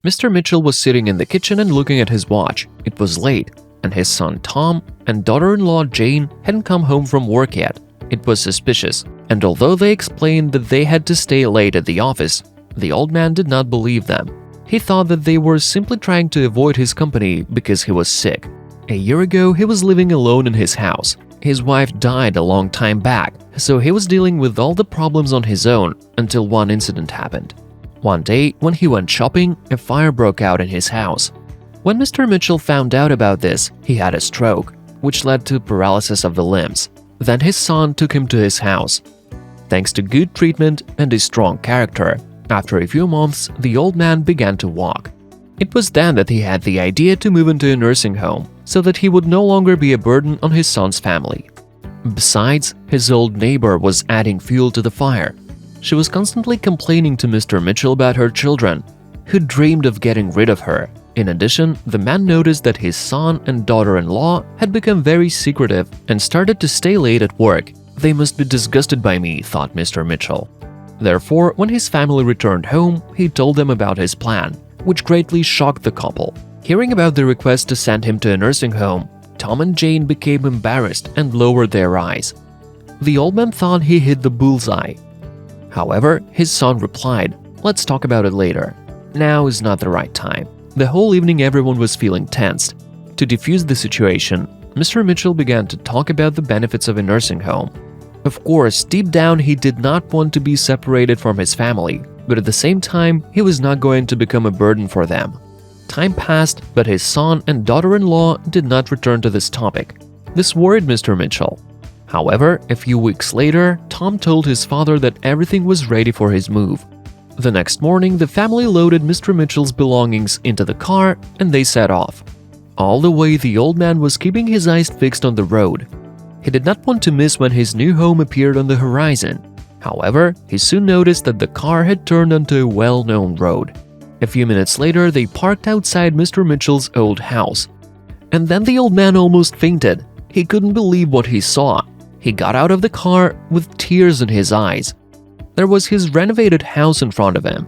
Mr. Mitchell was sitting in the kitchen and looking at his watch. It was late, and his son Tom and daughter-in-law Jane hadn't come home from work yet. It was suspicious, and although they explained that they had to stay late at the office, the old man did not believe them. He thought that they were simply trying to avoid his company because he was sick. A year ago, he was living alone in his house. His wife died a long time back, so he was dealing with all the problems on his own until one incident happened. One day, when he went shopping, a fire broke out in his house. When Mr. Mitchell found out about this, he had a stroke, which led to paralysis of the limbs. Then his son took him to his house. Thanks to good treatment and his strong character, after a few months, the old man began to walk. It was then that he had the idea to move into a nursing home, so that he would no longer be a burden on his son's family. Besides, his old neighbor was adding fuel to the fire. She was constantly complaining to Mr. Mitchell about her children, who dreamed of getting rid of her. In addition, the man noticed that his son and daughter-in-law had become very secretive and started to stay late at work. They must be disgusted by me, thought Mr. Mitchell. Therefore, when his family returned home, he told them about his plan, which greatly shocked the couple. Hearing about the request to send him to a nursing home, Tom and Jane became embarrassed and lowered their eyes. The old man thought he hit the bullseye. However, his son replied, "Let's talk about it later. Now is not the right time." The whole evening everyone was feeling tensed. To defuse the situation, Mr. Mitchell began to talk about the benefits of a nursing home. Of course, deep down he did not want to be separated from his family, but at the same time, he was not going to become a burden for them. Time passed, but his son and daughter-in-law did not return to this topic. This worried Mr. Mitchell. However, a few weeks later, Tom told his father that everything was ready for his move. The next morning, the family loaded Mr. Mitchell's belongings into the car and they set off. All the way, the old man was keeping his eyes fixed on the road. He did not want to miss when his new home appeared on the horizon. However, he soon noticed that the car had turned onto a well-known road. A few minutes later, they parked outside Mr. Mitchell's old house. And then the old man almost fainted. He couldn't believe what he saw. He got out of the car with tears in his eyes. There was his renovated house in front of him.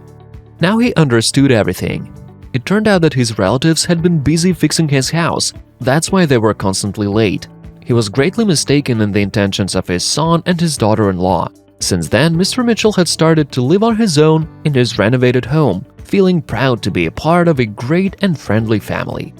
Now he understood everything. It turned out that his relatives had been busy fixing his house. That's why they were constantly late. He was greatly mistaken in the intentions of his son and his daughter-in-law. Since then, Mr. Mitchell had started to live on his own in his renovated home, feeling proud to be a part of a great and friendly family.